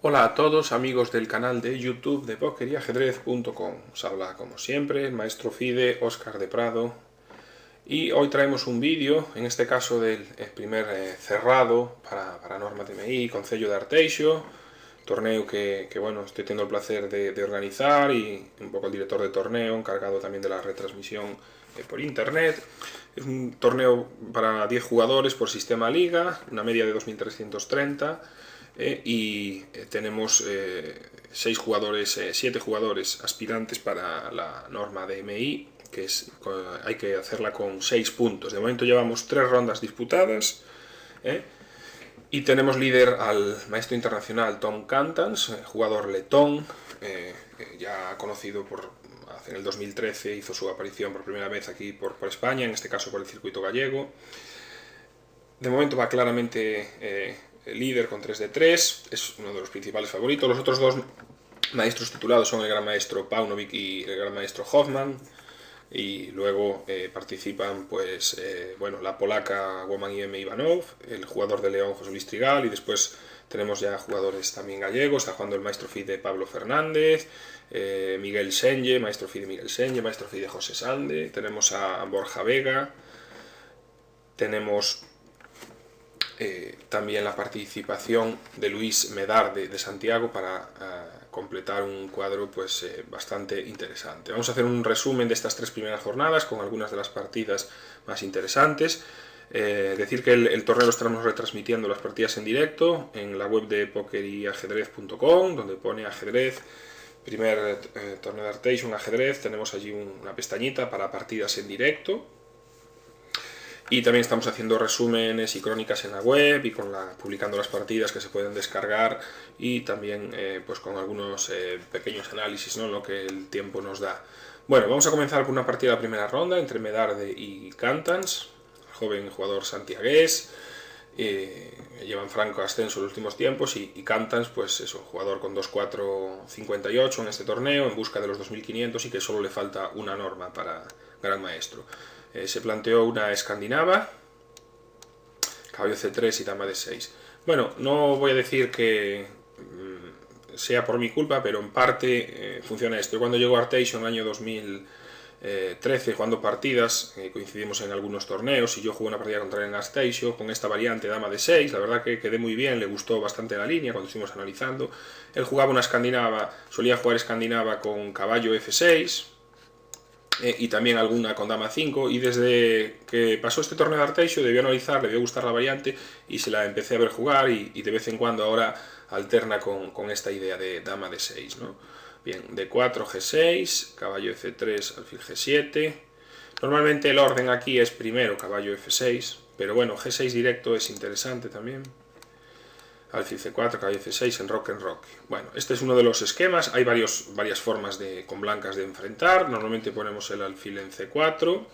Hola a todos amigos del canal de YouTube de PokerYajedrez.com. Os habla como siempre el maestro FIDE Óscar de Prado y hoy traemos un vídeo, en este caso del primer cerrado para Norma TMI Concello de Arteixo, torneo que bueno, estoy teniendo el placer de organizar y un poco el director de torneo, encargado también de la retransmisión por internet. Es un torneo para 10 jugadores por sistema liga, una media de 2330. Tenemos 7 jugadores aspirantes para la norma de MI, que hay que hacerla con 6 puntos. De momento llevamos 3 rondas disputadas, y tenemos líder al maestro internacional Tom Cantans, jugador letón, ya conocido en el 2013 hizo su aparición por primera vez aquí por España, en este caso por el circuito gallego. De momento va claramente líder con 3 de 3, es uno de los principales favoritos. Los otros dos maestros titulados son el gran maestro Paunovic y el gran maestro Hoffman, y luego participan la polaca Womaniemi Ivanov, el jugador de León José Luis Trigal, y después tenemos ya jugadores también gallegos. Está jugando el maestro FIDE Pablo Fernández, Miguel Senye, maestro FIDE Miguel Senye, maestro FIDE José Sande, tenemos a Borja Vega, tenemos también la participación de Luis Medar de Santiago para completar un cuadro bastante interesante. Vamos a hacer un resumen de estas 3 primeras jornadas con algunas de las partidas más interesantes. Decir que el torneo lo estamos retransmitiendo las partidas en directo en la web de PokerYajedrez.com, donde pone ajedrez, primer torneo de Arteixo, un ajedrez. Tenemos allí una pestañita para partidas en directo. Y también estamos haciendo resúmenes y crónicas en la web y publicando las partidas que se pueden descargar, y también con algunos pequeños análisis, ¿no?, lo que el tiempo nos da. Bueno, vamos a comenzar con una partida de la primera ronda entre Medarde y Cantans, joven jugador santiagués. Llevan franco ascenso en los últimos tiempos, y Cantans es un jugador con 2.458 en este torneo, en busca de los 2.500, y que solo le falta una norma para gran maestro. Se planteó una escandinava, caballo C3 y dama D6. Bueno, no voy a decir que sea por mi culpa, pero en parte funciona esto. Cuando llegó a Arteixo en el año 2013, jugando partidas, coincidimos en algunos torneos y yo jugué una partida contra él en Arteixo con esta variante dama D6. La verdad que quedé muy bien, le gustó bastante la línea cuando estuvimos analizando. Él jugaba una escandinava, solía jugar escandinava con caballo F6, y también alguna con dama 5, y desde que pasó este torneo de Arteixo debió analizar, le debió gustar la variante y se la empecé a ver jugar, y de vez en cuando ahora alterna con esta idea de dama D6, ¿no? Bien, D4, G6, caballo F3, alfil G7. Normalmente el orden aquí es primero caballo F6, pero bueno, G6 directo es interesante también. Alfil C4, caballo C6, enroque. Bueno, este es uno de los esquemas. Hay varias formas con blancas de enfrentar. Normalmente ponemos el alfil en C4.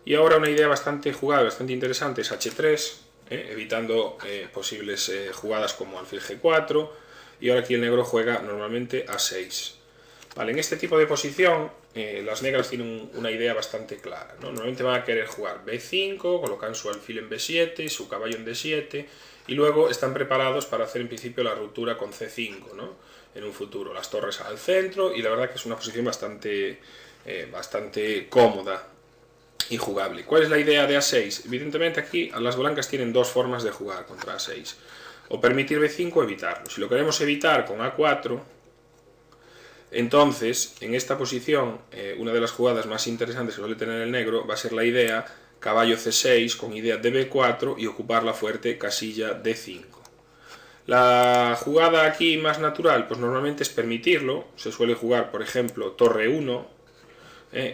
Y ahora una idea bastante jugada, bastante interesante, es H3, evitando posibles jugadas como alfil G4. Y ahora aquí el negro juega normalmente A6. Vale, en este tipo de posición las negras tienen una idea bastante clara, ¿no? Normalmente van a querer jugar B5, colocan su alfil en B7, su caballo en D7, y luego están preparados para hacer en principio la ruptura con C5, ¿no?, en un futuro. Las torres al centro, y la verdad que es una posición bastante cómoda y jugable. ¿Cuál es la idea de A6? Evidentemente aquí las blancas tienen 2 formas de jugar contra A6. O permitir B5 o evitarlo. Si lo queremos evitar con A4, entonces en esta posición una de las jugadas más interesantes que suele tener el negro va a ser la idea caballo C6 con idea de B4 y ocupar la fuerte casilla D5. La jugada aquí más natural pues normalmente es permitirlo. Se suele jugar, por ejemplo, torre 1,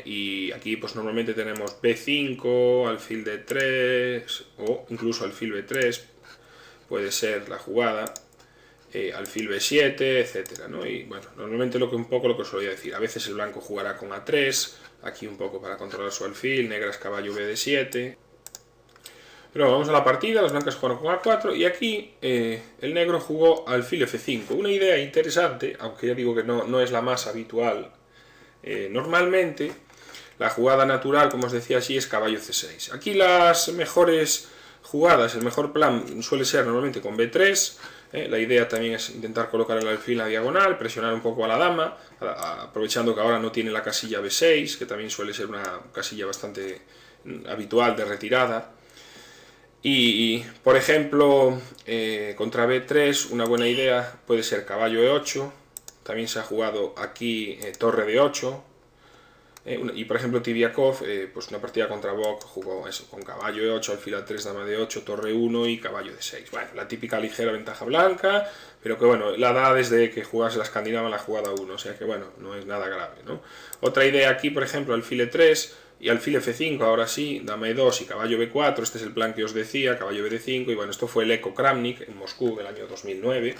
y aquí pues normalmente tenemos B5, alfil D3 o incluso alfil B3, puede ser la jugada, alfil B7, etcétera, ¿no? Y bueno, normalmente un poco lo que os solía decir, a veces el blanco jugará con A3, aquí un poco para controlar su alfil, negras caballo BD7. Pero vamos a la partida, las blancas jugaron con A4 y aquí el negro jugó alfil F5, una idea interesante, aunque ya digo que no es la más habitual. Normalmente la jugada natural, como os decía así, es caballo C6. Aquí las mejores jugadas, el mejor plan suele ser normalmente con B3, La idea también es intentar colocar el alfil a diagonal, presionar un poco a la dama, aprovechando que ahora no tiene la casilla B6, que también suele ser una casilla bastante habitual de retirada. Y, por ejemplo, contra B3, una buena idea puede ser caballo E8, también se ha jugado aquí torre D8, y por ejemplo Tibiakov, pues una partida contra Bok jugó eso, con caballo E8, alfil A3, dama D8, torre 1 y caballo D6. Bueno, la típica ligera ventaja blanca, pero que bueno, la da desde que jugase la escandinava la jugada 1, o sea que bueno, no es nada grave, ¿no? Otra idea aquí, por ejemplo, alfil E3 y alfil F5, ahora sí, dama E2 y caballo B4, este es el plan que os decía, caballo BD5, y bueno, esto fue el Eko Kramnik en Moscú en el año 2009.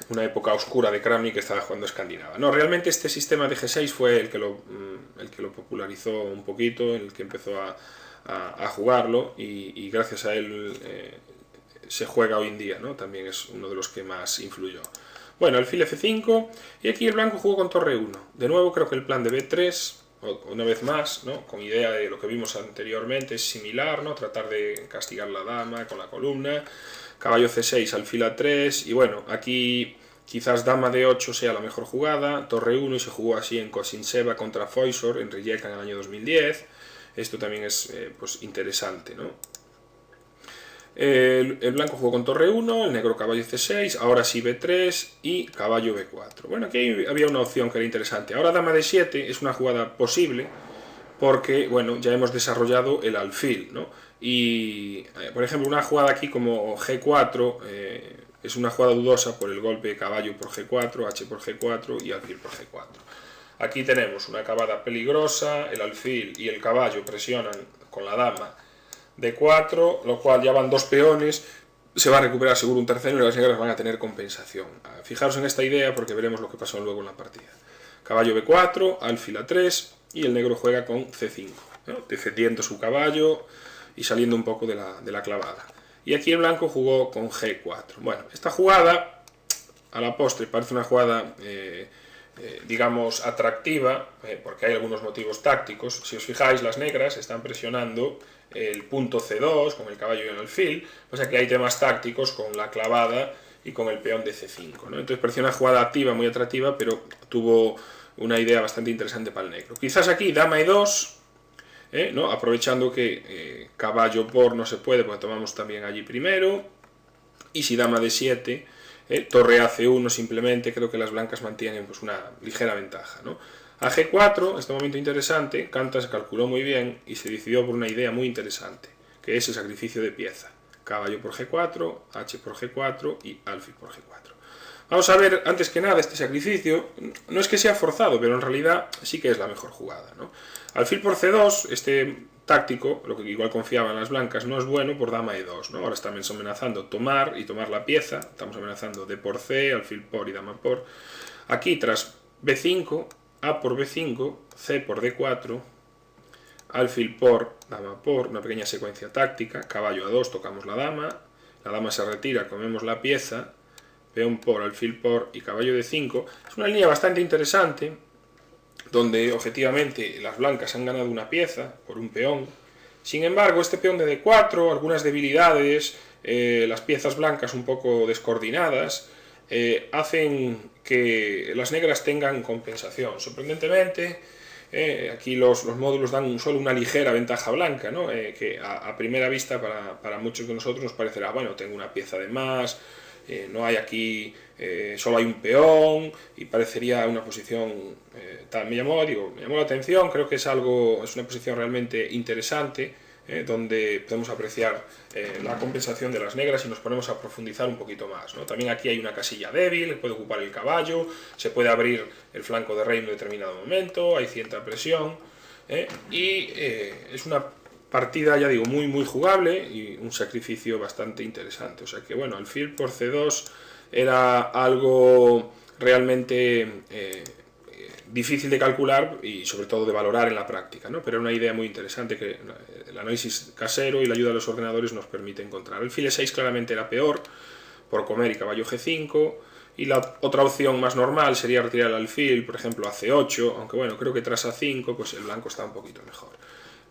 Una época oscura de Kramnik que estaba jugando escandinava. No, realmente este sistema de G6 fue el que lo popularizó un poquito, el que empezó a jugarlo y gracias a él se juega hoy en día, ¿no? También es uno de los que más influyó. Bueno, alfil F5 y aquí el blanco jugó con torre 1. De nuevo creo que el plan de B3, una vez más, ¿no? Con idea de lo que vimos anteriormente, es similar, ¿no? Tratar de castigar la dama con la columna. Caballo C6, alfil A3, y bueno, aquí quizás dama D8 sea la mejor jugada, torre 1 y se jugó así en Kosinseva contra Foysor en Rijeka en el año 2010. Esto también es pues interesante, ¿no? El blanco jugó con torre 1, el negro caballo C6, ahora sí B3 y caballo B4. Bueno, aquí había una opción que era interesante. Ahora dama D7 es una jugada posible porque, bueno, ya hemos desarrollado el alfil, ¿no? Y, por ejemplo, una jugada aquí como G4 es una jugada dudosa por el golpe caballo por G4, H por G4 y alfil por G4. Aquí tenemos una acabada peligrosa, el alfil y el caballo presionan con la dama D4, lo cual ya van dos peones, se va a recuperar seguro un tercero y las negras van a tener compensación. Fijaros en esta idea porque veremos lo que pasó luego en la partida. Caballo B4, alfil A3 y el negro juega con C5, ¿no? Defendiendo su caballo y saliendo un poco de la clavada. Y aquí el blanco jugó con G4. Bueno, esta jugada, a la postre, parece una jugada, digamos, atractiva, porque hay algunos motivos tácticos. Si os fijáis, las negras están presionando el punto C2 con el caballo y el alfil, o sea que hay temas tácticos con la clavada y con el peón de C5, ¿no? Entonces parecía una jugada activa, muy atractiva, pero tuvo una idea bastante interesante para el negro. Quizás aquí dama E2, ¿no? Aprovechando que caballo por no se puede, porque tomamos también allí primero, y si dama D7, torre a C1 simplemente, creo que las blancas mantienen pues, una ligera ventaja, ¿no? A G4, este momento interesante, Kanta se calculó muy bien y se decidió por una idea muy interesante, que es el sacrificio de pieza. Caballo por G4, H por G4 y alfil por G4. Vamos a ver, antes que nada, este sacrificio, no es que sea forzado, pero en realidad sí que es la mejor jugada, ¿no? Alfil por C2, este táctico, lo que igual confiaban las blancas, no es bueno por dama E2, ¿no? Ahora estamos amenazando tomar y tomar la pieza, estamos amenazando D por C, alfil por y dama por. Aquí, tras B5, A por B5, C por D4, alfil por, dama por, una pequeña secuencia táctica, caballo A2, tocamos la dama se retira, comemos la pieza, peón por, alfil por y caballo D5. Es una línea bastante interesante, donde objetivamente las blancas han ganado una pieza por un peón. Sin embargo, este peón de D4, algunas debilidades, las piezas blancas un poco descoordinadas, hacen que las negras tengan compensación. Sorprendentemente, aquí los módulos dan solo una ligera ventaja blanca, ¿no? Que a primera vista para muchos de nosotros nos parecerá, bueno, tengo una pieza de más, no hay aquí, solo hay un peón y parecería una posición tal. Me llamó la atención, creo que es una posición realmente interesante, donde podemos apreciar la compensación de las negras y nos ponemos a profundizar un poquito más, ¿no? También aquí hay una casilla débil, puede ocupar el caballo, se puede abrir el flanco de rey en un determinado momento, hay cierta presión, y es una partida, ya digo, muy jugable y un sacrificio bastante interesante. O sea que, bueno, alfil por C2 era algo realmente difícil de calcular y sobre todo de valorar en la práctica, ¿no? Pero era una idea muy interesante que el análisis casero y la ayuda de los ordenadores nos permite encontrar. El alfil E6 claramente era peor por comer y caballo G5, y la otra opción más normal sería retirar el alfil, por ejemplo, a C8, aunque bueno, creo que tras A5 pues el blanco está un poquito mejor.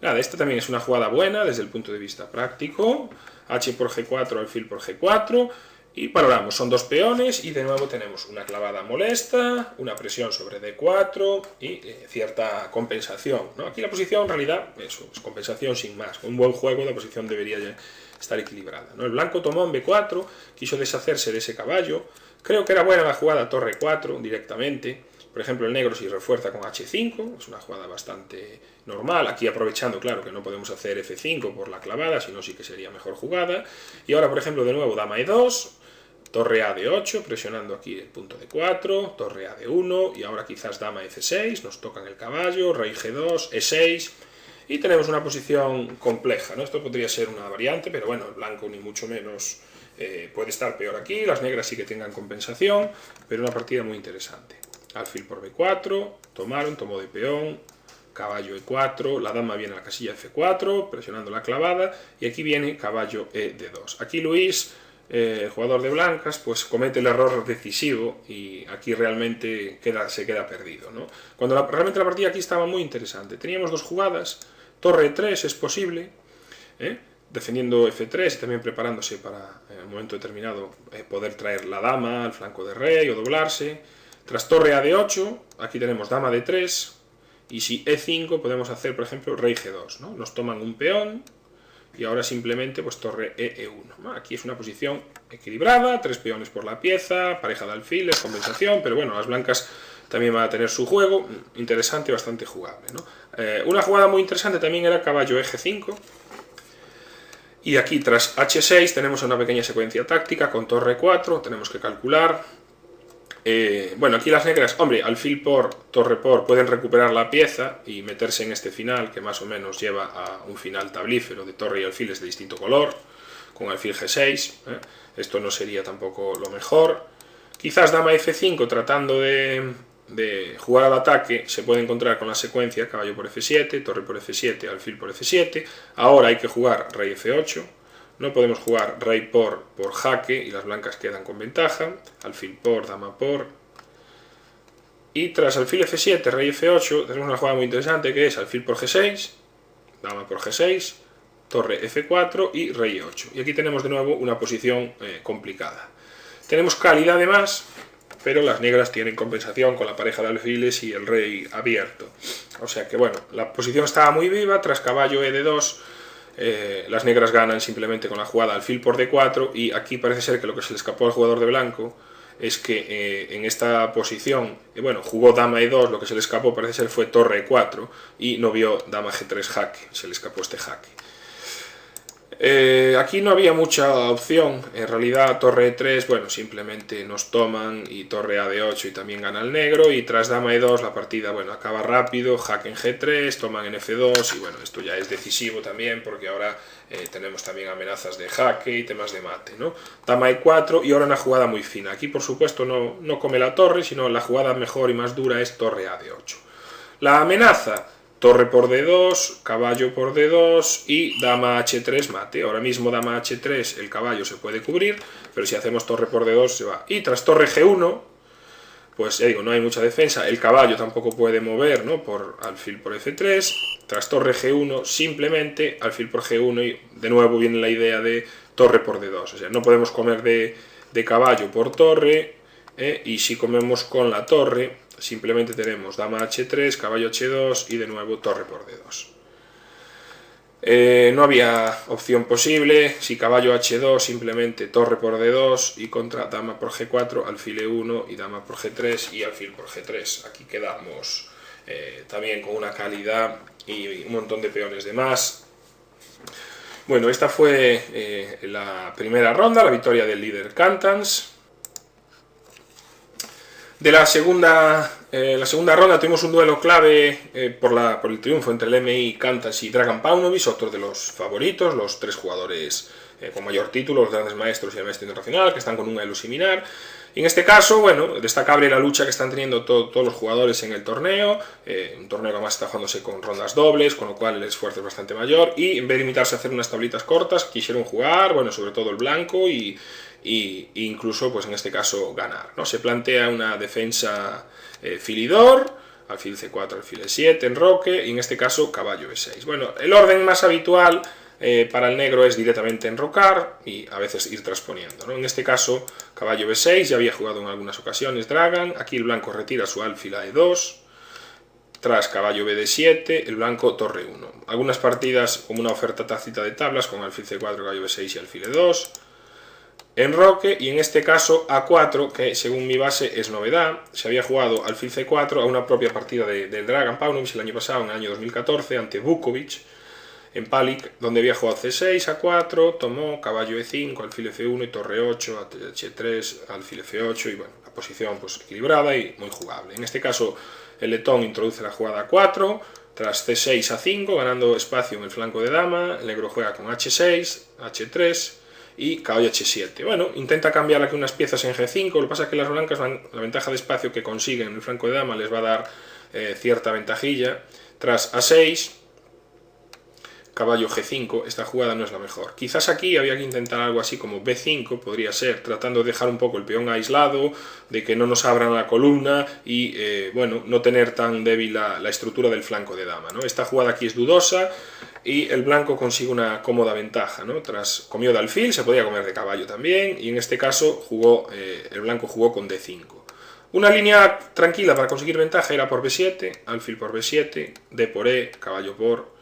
Nada, esta también es una jugada buena desde el punto de vista práctico, H por G4, alfil por G4, Y valoramos, son 2 peones y de nuevo tenemos una clavada molesta, una presión sobre D4 y cierta compensación, ¿no? Aquí la posición en realidad eso, es compensación sin más. Con un buen juego la posición debería ya estar equilibrada, ¿no? El blanco tomó en B4, quiso deshacerse de ese caballo. Creo que era buena la jugada torre 4 directamente. Por ejemplo, el negro si refuerza con H5, es una jugada bastante normal. Aquí aprovechando, claro, que no podemos hacer F5 por la clavada, sino sí que sería mejor jugada. Y ahora, por ejemplo, de nuevo dama E2, torre A de 8, presionando aquí el punto de 4, torre A de 1, y ahora quizás dama F6, nos tocan el caballo, rey G2, E6, y tenemos una posición compleja, ¿no? Esto podría ser una variante, pero bueno, el blanco ni mucho menos puede estar peor aquí, las negras sí que tengan compensación, pero una partida muy interesante. Alfil por B4, tomaron, tomó de peón, caballo E4, la dama viene a la casilla F4, presionando la clavada, y aquí viene caballo E de 2. Aquí Luis, el jugador de blancas, pues comete el error decisivo y aquí realmente se queda perdido, ¿no? Cuando realmente la partida aquí estaba muy interesante. Teníamos 2 jugadas, torre E3 es posible, defendiendo F3 y también preparándose para en un momento determinado poder traer la dama al flanco de rey o doblarse. Tras torre A de 8, aquí tenemos dama de 3, y si E5 podemos hacer, por ejemplo, rey G2, ¿no? Nos toman un peón, y ahora simplemente pues torre E1. Aquí es una posición equilibrada, 3 peones por la pieza, pareja de alfiles, compensación, pero bueno, las blancas también van a tener su juego, interesante, bastante jugable, ¿no? Una jugada muy interesante también era caballo G5, y aquí tras H6 tenemos una pequeña secuencia táctica con torre 4, tenemos que calcular. Bueno, aquí las negras, hombre, alfil por, torre por, pueden recuperar la pieza y meterse en este final, que más o menos lleva a un final tablífero de torre y alfiles de distinto color, con alfil G6, esto no sería tampoco lo mejor. Quizás dama F5, tratando de jugar al ataque, se puede encontrar con la secuencia caballo por F7, torre por F7, alfil por F7, ahora hay que jugar rey F8, no podemos jugar rey por jaque y las blancas quedan con ventaja, alfil por, dama por, y tras alfil F7, rey F8, tenemos una jugada muy interesante que es alfil por G6, dama por G6, torre F4 y rey E8. Y aquí tenemos de nuevo una posición complicada. Tenemos calidad de más, pero las negras tienen compensación con la pareja de alfiles y el rey abierto. O sea que bueno, la posición estaba muy viva, tras caballo E de 2, las negras ganan simplemente con la jugada alfil por D4, y aquí parece ser que lo que se le escapó al jugador de blanco es que en esta posición, bueno, jugó dama E2, lo que se le escapó parece ser fue torre E4 y no vio dama G3 jaque, se le escapó este jaque. Aquí no había mucha opción, en realidad torre E3, bueno, simplemente nos toman y torre A de 8 y también gana el negro, y tras dama E2 la partida, bueno, acaba rápido, jaque en G3, toman en F2 y bueno, esto ya es decisivo también porque ahora tenemos también amenazas de jaque y temas de mate, ¿no? Dama E4 y ahora una jugada muy fina, aquí por supuesto no come la torre, sino la jugada mejor y más dura es torre A de 8. La amenaza, torre por D2, caballo por D2 y dama H3 mate. Ahora mismo dama H3 el caballo se puede cubrir, pero si hacemos torre por D2 se va. Y tras torre G1, pues ya digo, no hay mucha defensa, el caballo tampoco puede mover, ¿no? Por alfil por F3, tras torre G1 simplemente alfil por G1 y de nuevo viene la idea de torre por D2. O sea, no podemos comer de caballo por torre, y si comemos con la torre simplemente tenemos dama H3, caballo H2 y de nuevo torre por D2. No había opción posible, si caballo H2 simplemente torre por D2 y contra dama por G4, alfil E1 y dama por G3 y alfil por G3. Aquí quedamos también con una calidad y un montón de peones de más. Bueno, esta fue la primera ronda, la victoria del líder Cantans. De la segunda ronda tuvimos un duelo clave por el triunfo entre el MI Cantans y Dragan Paunovic, otro de los favoritos, los 3 jugadores con mayor título, los grandes maestros y el maestro internacional, que están con un elo similar. Y en este caso, bueno, destacable la lucha que están teniendo todos los jugadores en el torneo, un torneo que además está jugándose con rondas dobles, con lo cual el esfuerzo es bastante mayor, y en vez de limitarse a hacer unas tablitas cortas, quisieron jugar, bueno, sobre todo el blanco, y incluso, pues en este caso, ganar, ¿no? Se plantea una defensa filidor, alfil C4, alfil E7, enroque, y en este caso caballo E6. Bueno, el orden más habitual para el negro es directamente enrocar y a veces ir transponiendo, ¿no? En este caso, caballo b6, ya había jugado en algunas ocasiones Dragan, aquí el blanco retira su alfil a e2, tras caballo bd7, el blanco torre 1. Algunas partidas como una oferta tácita de tablas con alfil c4, caballo b6 y alfil e2, enroque, y en este caso a4, que según mi base es novedad. Se había jugado alfil c4 a una propia partida del Dragan Paunovic el año pasado, en el año 2014, ante Vukovic, en Palik, donde había jugado c6, a4, tomó, caballo e5, alfil f1 y torre 8, h3, alfil f8, y bueno, la posición pues equilibrada y muy jugable. En este caso, el letón introduce la jugada a4, tras c6 a5, ganando espacio en el flanco de dama, el negro juega con h6, h3 y caballo h7. Bueno, intenta cambiar aquí unas piezas en g5, lo que pasa es que las blancas, la ventaja de espacio que consiguen en el flanco de dama les va a dar cierta ventajilla. Tras a6, caballo g5, esta jugada no es la mejor. Quizás aquí había que intentar algo así como b5, podría ser, tratando de dejar un poco el peón aislado, de que no nos abran la columna y, bueno, no tener tan débil la estructura del flanco de dama, ¿no? Esta jugada aquí es dudosa y el blanco consigue una cómoda ventaja, ¿no? Tras comió de alfil, se podía comer de caballo también, y en este caso el blanco jugó con d5. Una línea tranquila para conseguir ventaja era por b7, alfil por b7, d por e, caballo por...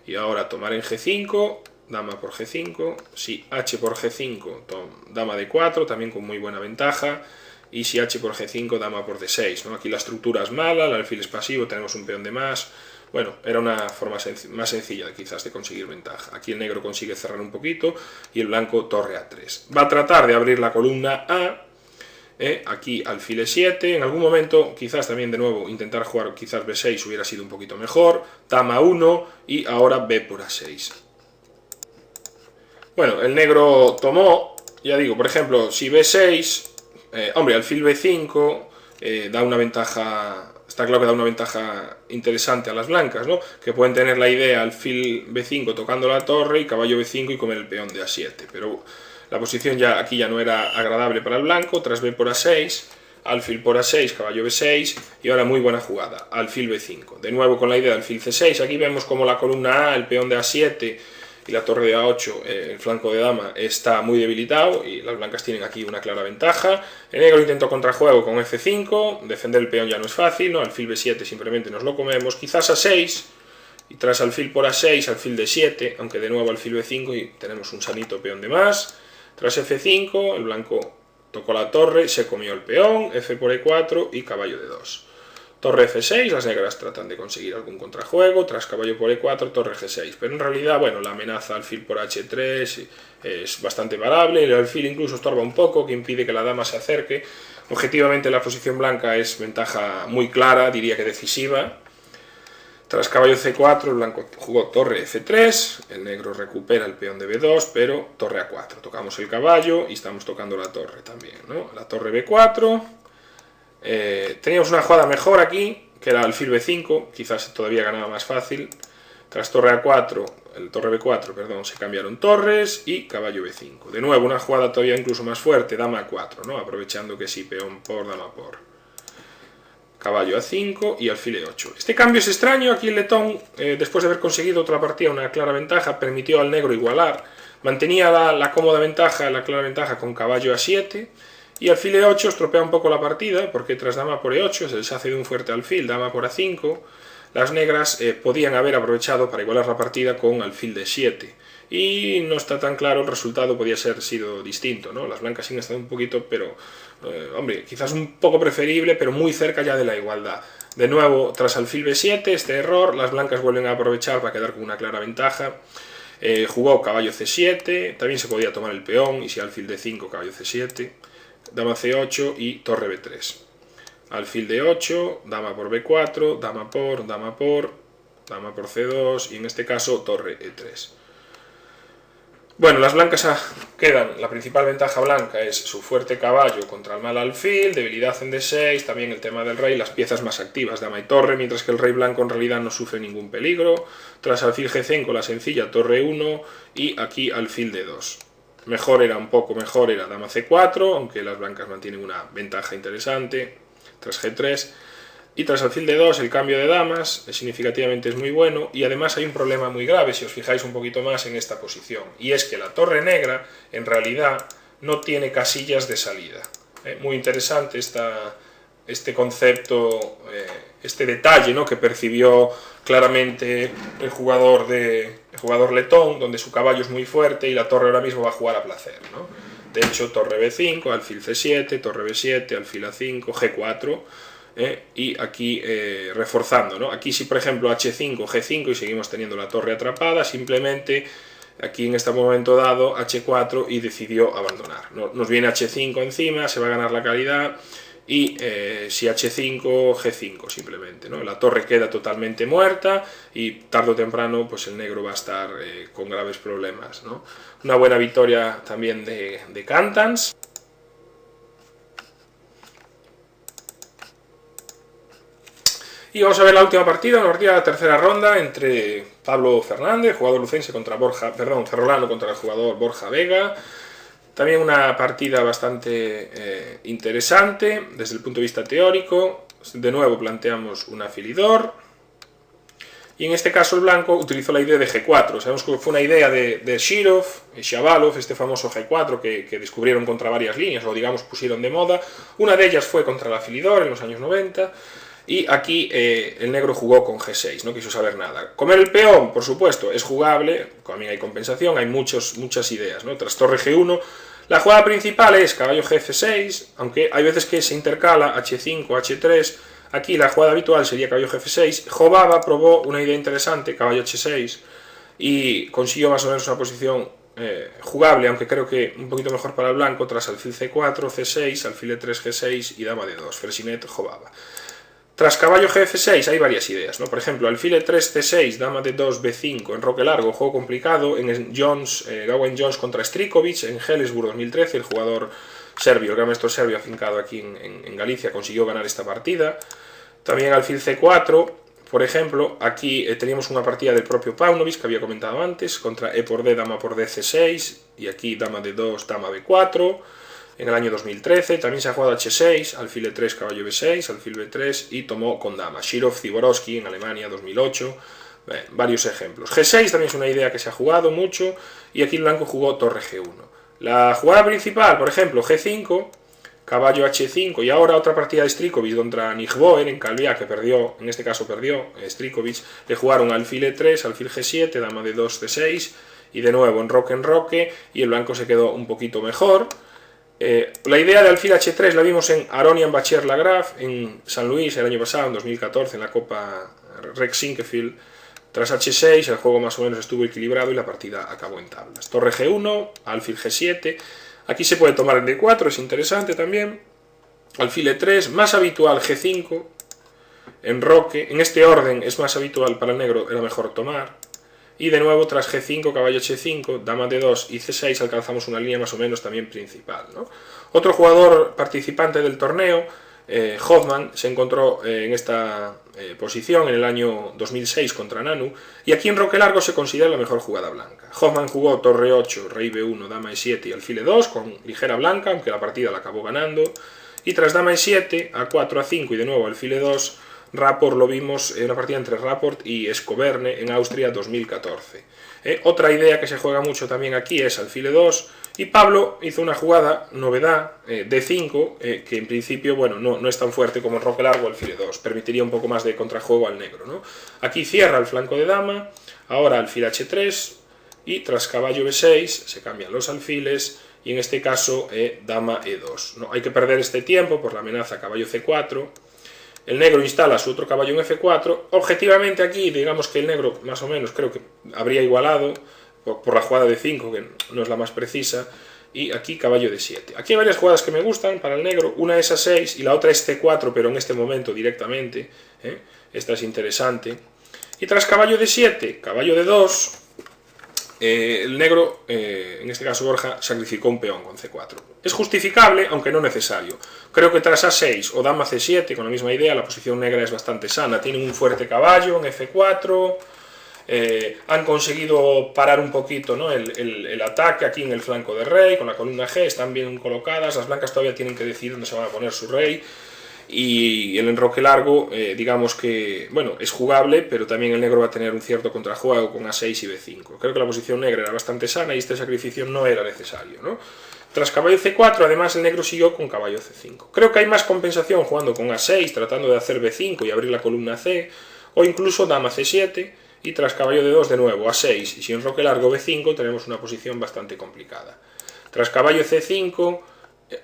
Y ahora tomar en g5, dama por g5, si h por g5, dama d4, también con muy buena ventaja, y si h por g5, dama por d6, ¿no? Aquí la estructura es mala, el alfil es pasivo, tenemos un peón de más. Bueno, era una forma más sencilla quizás de conseguir ventaja. Aquí el negro consigue cerrar un poquito y el blanco torre a3. Va a tratar de abrir la columna A, aquí alfil e7, en algún momento quizás también de nuevo intentar jugar quizás b6 hubiera sido un poquito mejor, dama 1 y ahora b por a6. Bueno, el negro tomó, ya digo, por ejemplo, si b6, hombre, alfil b5 da una ventaja, está claro que da una ventaja interesante a las blancas, ¿no? Que pueden tener la idea alfil b5 tocando la torre y caballo b5 y comer el peón de a7, pero la posición aquí ya no era agradable para el blanco. Tras b por a6, alfil por a6, caballo b6, y ahora muy buena jugada, alfil b5. De nuevo con la idea de alfil c6, aquí vemos como la columna A, el peón de a7 y la torre de a8, el flanco de dama, está muy debilitado y las blancas tienen aquí una clara ventaja. El negro intentó contrajuego con f5, defender el peón ya no es fácil, ¿no? Alfil b7 simplemente nos lo comemos, quizás a6, y tras alfil por a6, alfil d7, aunque de nuevo alfil b5 y tenemos un sanito peón de más. Tras f5, el blanco tocó la torre, se comió el peón, f por e4 y caballo d2. Torre f6, las negras tratan de conseguir algún contrajuego, tras caballo por e4, torre g6. Pero en realidad, bueno, la amenaza alfil por h3 es bastante parable, el alfil incluso estorba un poco, que impide que la dama se acerque. Objetivamente la posición blanca es ventaja muy clara, diría que decisiva. Tras caballo c4, el blanco jugó torre f3, el negro recupera el peón de b2, pero torre a4. Tocamos el caballo y estamos tocando la torre también, ¿no? La torre b4. Teníamos una jugada mejor aquí, que era alfil b5, quizás todavía ganaba más fácil. Tras torre a4, el torre b4, perdón, se cambiaron torres y caballo b5. De nuevo, una jugada todavía incluso más fuerte, dama a4, ¿no? Aprovechando que sí, peón por, dama por. Caballo a5 y alfil e8. Este cambio es extraño, aquí el letón, después de haber conseguido otra partida, una clara ventaja, permitió al negro igualar, mantenía la cómoda ventaja, la clara ventaja con caballo a7, y alfil e8 estropea un poco la partida, porque tras dama por e8 se les hace de un fuerte alfil, dama por a5, las negras podían haber aprovechado para igualar la partida con alfil d7, y no está tan claro, el resultado podía ser sido distinto, ¿no? Las blancas siguen estando un poquito, pero, hombre, quizás un poco preferible, pero muy cerca ya de la igualdad. De nuevo, tras alfil b7, este error, las blancas vuelven a aprovechar para quedar con una clara ventaja. Jugó caballo c7, también se podía tomar el peón, y si alfil d5, caballo c7, dama c8 y torre b3. Alfil d8, dama por b4, dama por, dama por, dama por c2, y en este caso torre e3. Bueno, las blancas quedan, la principal ventaja blanca es su fuerte caballo contra el mal alfil, debilidad en d6, también el tema del rey, las piezas más activas, dama y torre, mientras que el rey blanco en realidad no sufre ningún peligro. Tras alfil g5, la sencilla torre 1 y aquí alfil d2. Un poco mejor era dama c4, aunque las blancas mantienen una ventaja interesante. Tras g3, Y tras alfil de 2 el cambio de damas significativamente es muy bueno, y además hay un problema muy grave si os fijáis un poquito más en esta posición, y es que la torre negra en realidad no tiene casillas de salida. Muy interesante este concepto, este detalle, ¿no?, que percibió claramente el jugador letón, donde su caballo es muy fuerte y la torre ahora mismo va a jugar a placer, ¿no? De hecho, torre B5, alfil C7, torre B7, alfil A5, G4, y aquí reforzando, ¿no? Aquí si por ejemplo H5, G5 y seguimos teniendo la torre atrapada, simplemente aquí en este momento dado H4 y decidió abandonar. Nos viene H5 encima, se va a ganar la calidad, y si H5, G5 simplemente, ¿no? La torre queda totalmente muerta y tarde o temprano pues el negro va a estar con graves problemas, ¿no? Una buena victoria también de Cantans. Y vamos a ver la última partida, una partida de la tercera ronda entre Pablo Fernández, jugador lucense, contra Ferrolano contra el jugador Borja Vega. También una partida bastante interesante desde el punto de vista teórico. De nuevo planteamos un afilidor. Y en este caso el blanco utilizó la idea de G4. Sabemos que fue una idea de Shirov y Shabalov, este famoso G4 que descubrieron contra varias líneas, o digamos pusieron de moda. Una de ellas fue contra el afilidor en los años 90. Y aquí el negro jugó con G6, no quiso saber nada. Comer el peón, por supuesto, es jugable, también hay compensación, hay muchas ideas, ¿no? Tras torre G1, la jugada principal es caballo G6, aunque hay veces que se intercala H5, H3, aquí la jugada habitual sería caballo G6. Jobava probó una idea interesante, caballo H6, y consiguió más o menos una posición jugable, aunque creo que un poquito mejor para el blanco, tras alfil C4, C6, alfil E3, G6 y dama D2, Freycinet, Jobava. Tras caballo G6 hay varias ideas, ¿no? Por ejemplo, alfil E3, C6, dama D2, B5, enroque largo, juego complicado, en Gawain Jones contra Strikovic, en Hellesburg 2013, el jugador serbio, el gran maestro serbio afincado aquí en Galicia, consiguió ganar esta partida. También alfil C4, por ejemplo, aquí teníamos una partida del propio Paunovic, que había comentado antes, contra E por D, dama por D, C6, y aquí dama D2, dama B4. En el año 2013 también se ha jugado H6, alfil E3, caballo B6, alfil B3 y tomó con dama. Shirov, Ziborowski en Alemania 2008, varios ejemplos. G6 también es una idea que se ha jugado mucho y aquí el blanco jugó torre G1. La jugada principal, por ejemplo, G5, caballo H5 y ahora otra partida de Strikovic contra Nijboer en Calviá, que perdió, en este caso perdió Strikovic, le jugaron alfil E3, alfil G7, dama D2, C6 y de nuevo enroque y el blanco se quedó un poquito mejor. La idea de alfil H3 la vimos en Aronian Bacher Lagrave en San Luis el año pasado, en 2014, en la Copa Rex Sinquefield. Tras H6 el juego más o menos estuvo equilibrado y la partida acabó en tablas. Torre G1, alfil G7, aquí se puede tomar en D4, es interesante también. Alfil E3, más habitual G5, enroque, en este orden es más habitual para el negro, era mejor tomar. Y de nuevo, tras G5, caballo H5, dama D2 y C6 alcanzamos una línea más o menos también principal, ¿no? Otro jugador participante del torneo, Hoffman, se encontró en esta posición en el año 2006 contra Nanu, y aquí en roque largo se considera la mejor jugada blanca. Hoffman jugó torre 8, rey B1, dama E7 y alfil E2 con ligera blanca, aunque la partida la acabó ganando, y tras dama E7, A4, A5 y de nuevo alfil E2, Rapport lo vimos en una partida entre Rapport y Escoberne en Austria 2014. Otra idea que se juega mucho también aquí es alfil E2 y Pablo hizo una jugada, novedad, D5, que en principio bueno, no es tan fuerte como el roque largo alfil E2, permitiría un poco más de contrajuego al negro, ¿no? Aquí cierra el flanco de dama, ahora alfil H3 y tras caballo B6 se cambian los alfiles y en este caso dama E2. No hay que perder este tiempo por la amenaza caballo C4. El negro instala su otro caballo en F4. Objetivamente aquí, digamos que el negro más o menos creo que habría igualado por la jugada de 5, que no es la más precisa. Y aquí caballo de 7. Aquí hay varias jugadas que me gustan para el negro. Una es A6 y la otra es C4, pero en este momento directamente. Esta es interesante. Y tras caballo de 7, caballo de 2, el negro, en este caso Borja, sacrificó un peón con C4. Es justificable, aunque no necesario. Creo que tras A6 o dama C7, con la misma idea, la posición negra es bastante sana. Tienen un fuerte caballo en F4, han conseguido parar un poquito, ¿no?, el ataque aquí en el flanco de rey, con la columna G, están bien colocadas, las blancas todavía tienen que decidir dónde se van a poner su rey. y el enroque largo, digamos que, bueno, es jugable, pero también el negro va a tener un cierto contrajuego con A6 y B5. Creo que la posición negra era bastante sana y este sacrificio no era necesario, ¿no? Tras caballo C4, además el negro siguió con caballo C5. Creo que hay más compensación jugando con A6, tratando de hacer B5 y abrir la columna C, o incluso dama C7, y tras caballo D2 de nuevo A6 y sin enroque largo B5 tenemos una posición bastante complicada. Tras caballo C5,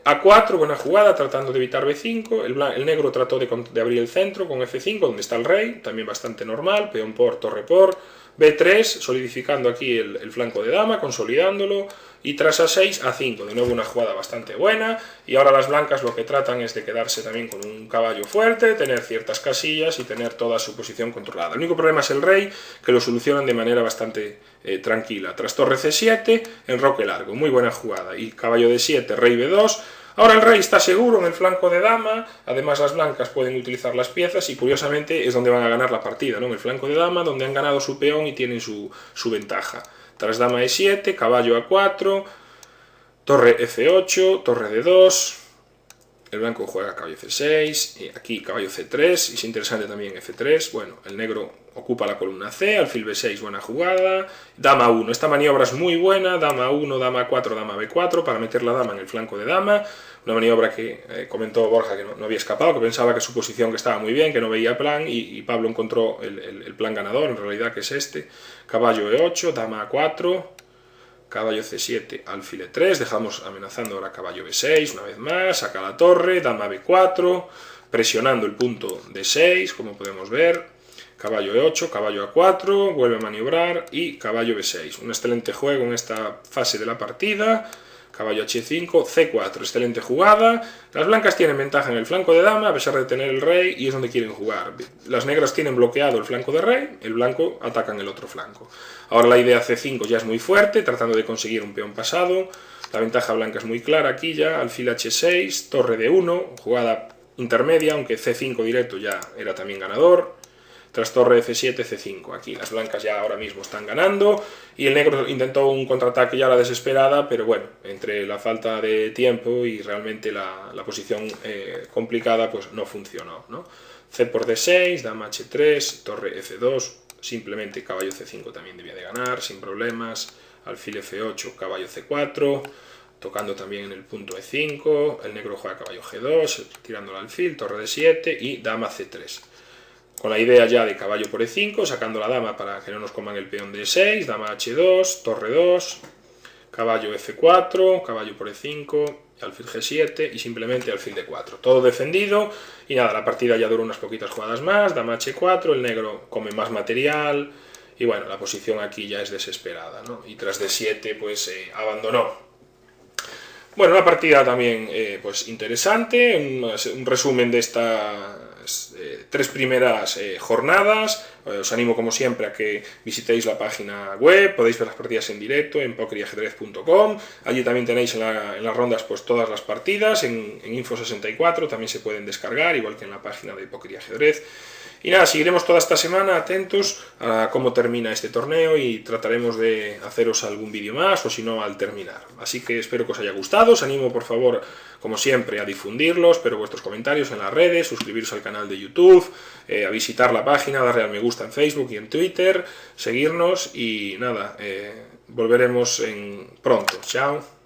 A4, buena jugada, tratando de evitar B5, el negro trató de abrir el centro con F5, donde está el rey, también bastante normal, peón por, torre por, B3, solidificando aquí el flanco de dama, consolidándolo, y tras A6, A5, de nuevo una jugada bastante buena, y ahora las blancas lo que tratan es de quedarse también con un caballo fuerte, tener ciertas casillas y tener toda su posición controlada. El único problema es el rey, que lo solucionan de manera bastante tranquila. Tras torre C7, enroque largo, muy buena jugada, y caballo D7, rey B2, ahora el rey está seguro en el flanco de dama, además las blancas pueden utilizar las piezas y curiosamente es donde van a ganar la partida, ¿no? En el flanco de dama, donde han ganado su peón y tienen su ventaja. Tras dama E7, caballo A4, torre F8, torre D2, el blanco juega caballo C6, y aquí caballo C3, es interesante también F3, bueno, el negro ocupa la columna C, alfil B6, buena jugada, dama 1, esta maniobra es muy buena, dama 1, dama 4, dama B4, para meter la dama en el flanco de dama, una maniobra que comentó Borja que no había escapado, que pensaba que su posición que estaba muy bien, que no veía plan, y Pablo encontró el plan ganador, en realidad que es este, caballo E8, dama A4, caballo C7, alfil E3, dejamos amenazando ahora caballo B6, una vez más, saca la torre, dama B4, presionando el punto D6, como podemos ver, caballo E8, caballo A4, vuelve a maniobrar y caballo B6. Un excelente juego en esta fase de la partida. Caballo H5, C4, excelente jugada. Las blancas tienen ventaja en el flanco de dama, a pesar de tener el rey, y es donde quieren jugar. Las negras tienen bloqueado el flanco de rey, el blanco atacan el otro flanco. Ahora la idea C5 ya es muy fuerte, tratando de conseguir un peón pasado. La ventaja blanca es muy clara aquí ya, alfil H6, torre D1, jugada intermedia, aunque C5 directo ya era también ganador. Tras torre F7, C5. Aquí las blancas ya ahora mismo están ganando y el negro intentó un contraataque ya a la desesperada, pero bueno, entre la falta de tiempo y realmente la posición complicada, pues no funcionó, ¿no? C por D6, dama H3, torre F2, simplemente caballo C5 también debía de ganar, sin problemas, alfil F8, caballo C4, tocando también en el punto E5, el negro juega caballo G2, tirando el alfil, torre D7 y dama C3. Con la idea ya de caballo por E5, sacando la dama para que no nos coman el peón de E6, dama H2, torre 2, caballo F4, caballo por E5, alfil G7 y simplemente alfil D4. Todo defendido y nada, la partida ya duró unas poquitas jugadas más, dama H4, el negro come más material y bueno, la posición aquí ya es desesperada, ¿no? Y tras D7 pues abandonó. Bueno, una partida también pues interesante, un resumen de estas tres primeras jornadas. Os animo como siempre a que visitéis la página web, podéis ver las partidas en directo en pokeriajedrez.com, allí también tenéis en las rondas pues todas las partidas, en Info64 también se pueden descargar, igual que en la página de Pokeriajedrez. Y nada, seguiremos toda esta semana atentos a cómo termina este torneo y trataremos de haceros algún vídeo más o si no al terminar. Así que espero que os haya gustado, os animo por favor como siempre a difundirlo, espero vuestros comentarios en las redes, suscribiros al canal de YouTube, a visitar la página, darle al me gusta en Facebook y en Twitter, seguirnos y nada, volveremos pronto. Chao.